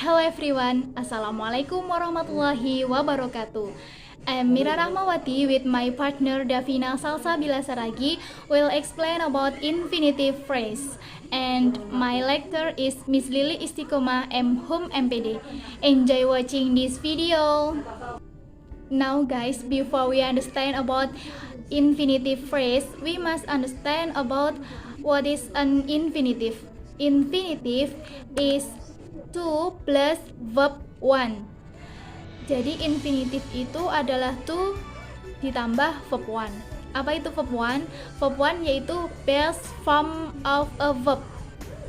Hello everyone, Assalamualaikum warahmatullahi wabarakatuh. I'm Mira Rahmawati with my partner Davina Salsabila Saragi will explain about infinitive phrase. And my lecturer is Miss Lily Istiqomah M. Hum MPD. Enjoy watching this video. Now guys, before we understand about infinitive phrase, we must understand about what is an infinitive. Infinitive is 2 plus verb 1. Jadi infinitive itu adalah 2 ditambah verb 1. Apa itu verb 1? Verb 1 yaitu base form of a verb.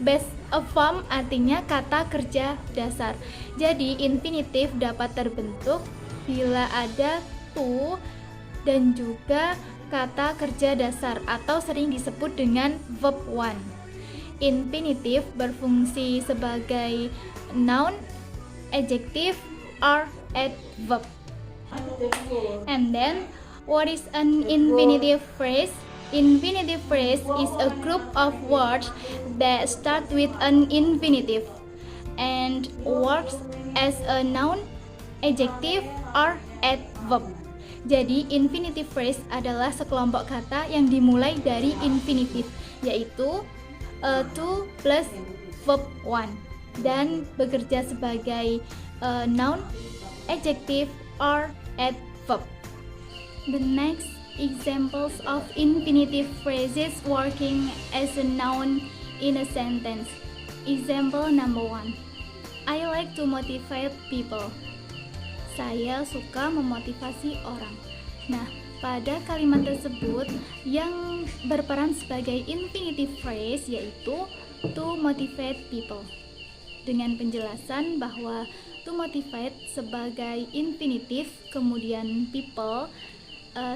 Base of form artinya kata kerja dasar. Jadi infinitive dapat terbentuk bila ada 2 dan juga kata kerja dasar atau sering disebut dengan verb 1. Infinitive berfungsi sebagai noun, adjective, or adverb. And then, what is an infinitive phrase? Infinitive phrase is a group of words that start with an infinitive and works as a noun, adjective, or adverb. Jadi, infinitive phrase adalah sekelompok kata yang dimulai dari infinitive, yaitu 2 plus verb 1 dan bekerja sebagai noun, adjective, or adverb. The next examples of infinitive phrases working as a noun in a sentence. Example number 1. I like to motivate people. Saya suka memotivasi orang. Nah, pada kalimat tersebut yang berperan sebagai infinitive phrase yaitu to motivate people. Dengan penjelasan bahwa to motivate sebagai infinitive, kemudian people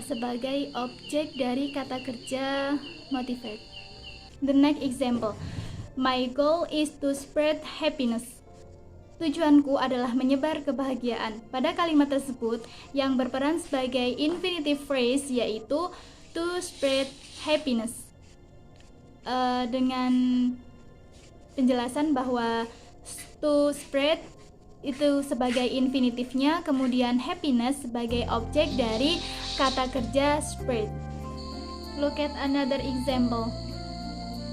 sebagai objek dari kata kerja motivate. The next example. My goal is to spread happiness. Tujuanku adalah menyebar kebahagiaan. Pada kalimat tersebut yang berperan sebagai infinitive phrase yaitu to spread happiness. Dengan penjelasan bahwa to spread itu sebagai infinitifnya, kemudian happiness sebagai objek dari kata kerja spread. Look at another example.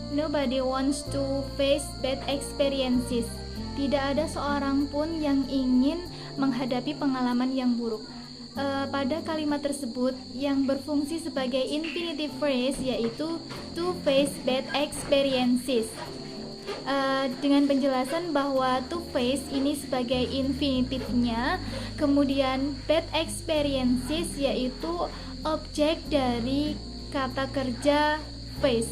Nobody wants to face bad experiences. Tidak ada seorang pun yang ingin menghadapi pengalaman yang buruk. Pada kalimat tersebut yang berfungsi sebagai infinitive phrase yaitu to face bad experiences. Dengan penjelasan bahwa to face ini sebagai infinitifnya, kemudian bad experiences yaitu objek dari kata kerja face.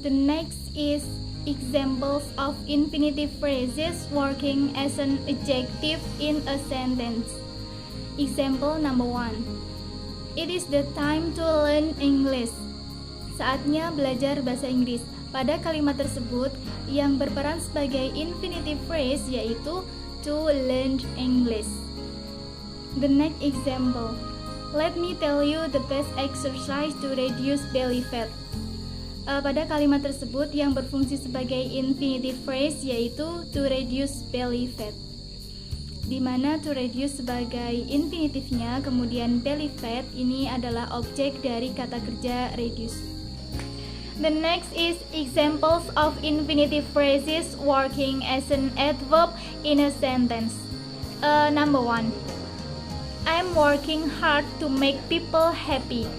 The next is examples of infinitive phrases working as an adjective in a sentence. Example number 1. It is the time to learn English. Saatnya belajar bahasa Inggris. Pada kalimat tersebut yang berperan sebagai infinitive phrase yaitu to learn English. The next example. Let me tell you the best exercise to reduce belly fat. Pada kalimat tersebut yang berfungsi sebagai infinitive phrase yaitu to reduce belly fat, di mana to reduce sebagai infinitifnya, kemudian belly fat ini adalah objek dari kata kerja reduce. The next is examples of infinitive phrases working as an adverb in a sentence. Number 1. I'm working hard to make people happy.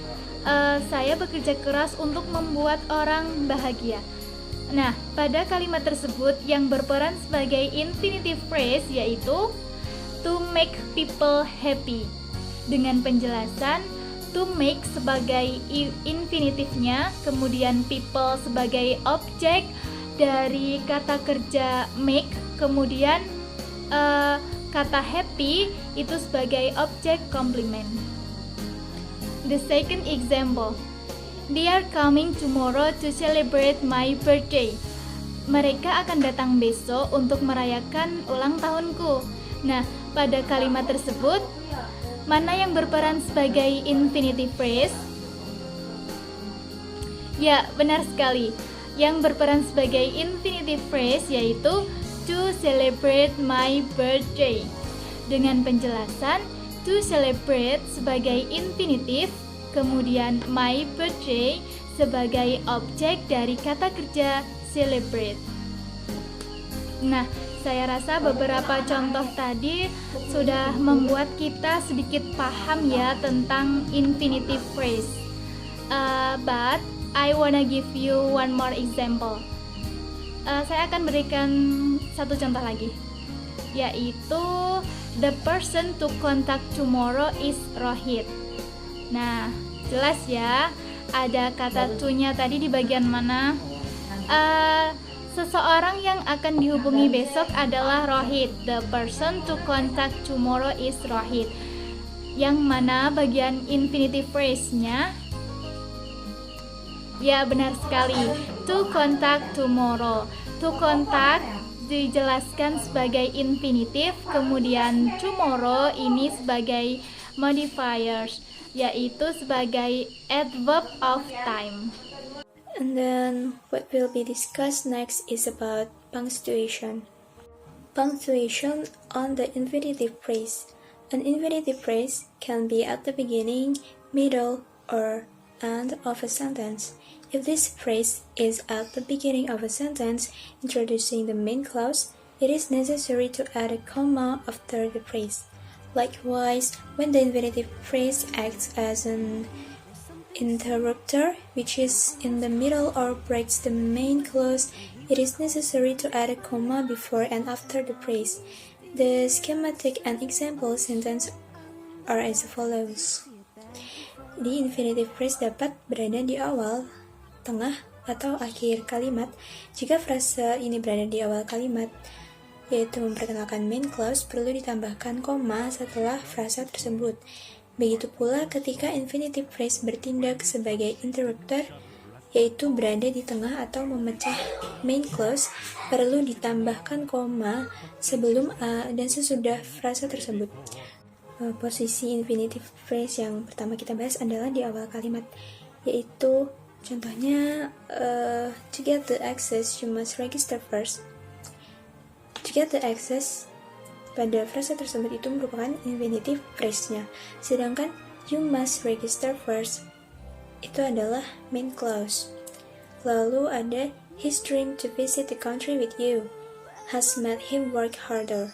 Saya bekerja keras untuk membuat orang bahagia. Nah, pada kalimat tersebut yang berperan sebagai infinitive phrase yaitu to make people happy. Dengan penjelasan to make sebagai infinitifnya, kemudian people sebagai objek dari kata kerja make, kemudian kata happy itu sebagai objek komplement. The second example. They are coming tomorrow to celebrate my birthday. Mereka akan datang besok untuk merayakan ulang tahunku. Nah, pada kalimat tersebut mana yang berperan sebagai infinitive phrase? Ya, benar sekali. Yang berperan sebagai infinitive phrase yaitu to celebrate my birthday. Dengan penjelasan to celebrate sebagai infinitif, kemudian my birthday sebagai objek dari kata kerja celebrate. Nah, saya rasa beberapa contoh tadi sudah membuat kita sedikit paham ya tentang infinitive phrase. But I wanna give you one more example. Saya akan berikan satu contoh lagi, yaitu the person to contact tomorrow is Rohit. Nah, jelas ya, ada kata to-nya tadi di bagian mana? Seseorang yang akan dihubungi besok adalah Rohit. The person to contact tomorrow is Rohit. Yang mana bagian infinitive phrase-nya? Ya, benar sekali. To contact tomorrow. To contact dijelaskan sebagai infinitif, kemudian tomorrow ini sebagai modifiers, yaitu sebagai adverb of time. And then what will be discussed next is about punctuation. Punctuation on the infinitive phrase. An infinitive phrase can be at the beginning, middle, or end of a sentence. If this phrase is at the beginning of a sentence introducing the main clause, it is necessary to add a comma after the phrase. Likewise, when the infinitive phrase acts as an interrupter, which is in the middle or breaks the main clause, it is necessary to add a comma before and after the phrase. The schematic and example sentence are as follows. The infinitive phrase dapat berada di awal, tengah, atau akhir kalimat. Jika frase ini berada di awal kalimat, yaitu memperkenalkan main clause, perlu ditambahkan koma setelah frase tersebut. Begitu pula ketika infinitive phrase bertindak sebagai interrupter, yaitu berada di tengah atau memecah main clause, perlu ditambahkan koma sebelum dan sesudah frase tersebut. Posisi infinitive phrase yang pertama kita bahas adalah di awal kalimat, yaitu contohnya to get the access you must register first. To get the access pada frase tersebut itu merupakan infinitive phrase-nya. Sedangkan you must register first itu adalah main clause. Lalu ada his dream to visit the country with you has made him work harder.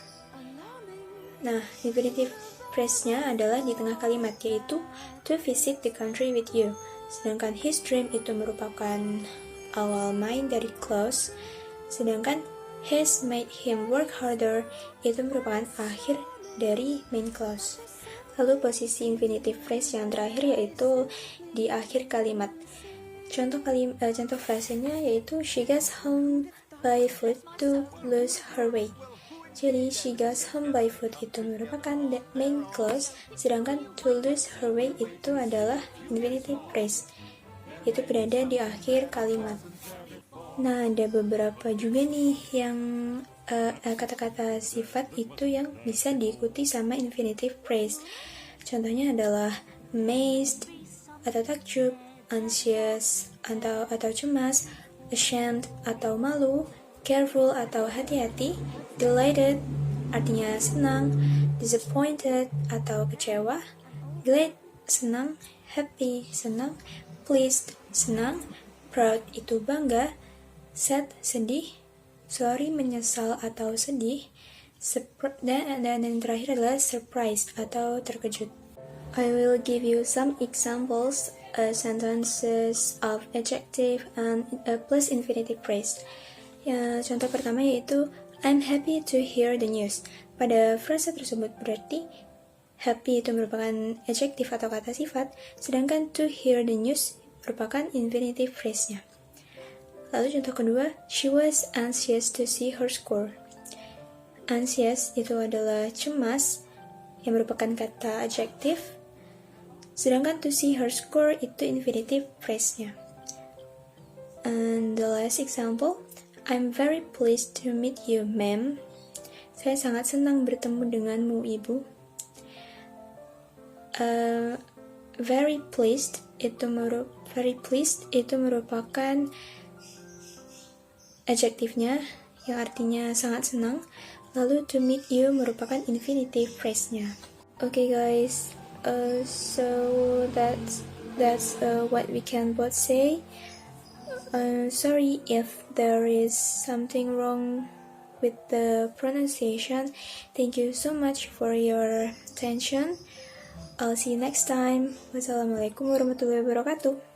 Nah, infinitive phrase-nya adalah di tengah kalimat, yaitu to visit the country with you. Sedangkan his dream itu merupakan awal main dari clause. Sedangkan has made him work harder itu merupakan akhir dari main clause. Lalu posisi infinitive phrase yang terakhir yaitu di akhir kalimat. Contoh frasenya yaitu she goes home by foot to lose her weight. Jadi she goes home by foot itu merupakan main clause, sedangkan to lose her weight itu adalah infinitive phrase. Itu berada di akhir kalimat. Nah, ada beberapa juga nih yang kata-kata sifat itu yang bisa diikuti sama infinitive phrase. Contohnya adalah amazed atau takjub, anxious atau cemas, ashamed atau malu, careful atau hati-hati, delighted artinya senang, disappointed atau kecewa, glad senang, happy senang, pleased senang, proud itu bangga, sad sedih, sorry menyesal atau sedih, dan yang terakhir adalah surprised atau terkejut. I will give you some examples sentences of adjective and plus infinitive phrase. Ya, contoh pertama yaitu I'm happy to hear the news. Pada frase tersebut berarti happy itu merupakan adjective atau kata sifat, sedangkan to hear the news merupakan infinitive phrase-nya. Lalu contoh kedua, she was anxious to see her score. Anxious itu adalah cemas, yang merupakan kata adjektif, sedangkan to see her score itu infinitive phrase-nya. And the last example, I'm very pleased to meet you, ma'am. Saya sangat senang bertemu denganmu, ibu. Very pleased itu merupakan adjektifnya, yang artinya sangat senang. Lalu to meet you merupakan infinitive phrase-nya. Okay guys, so that's what we can both say. Sorry if there is something wrong with the pronunciation. Thank you so much for your attention. I'll see you next time. Wassalamualaikum warahmatullahi wabarakatuh.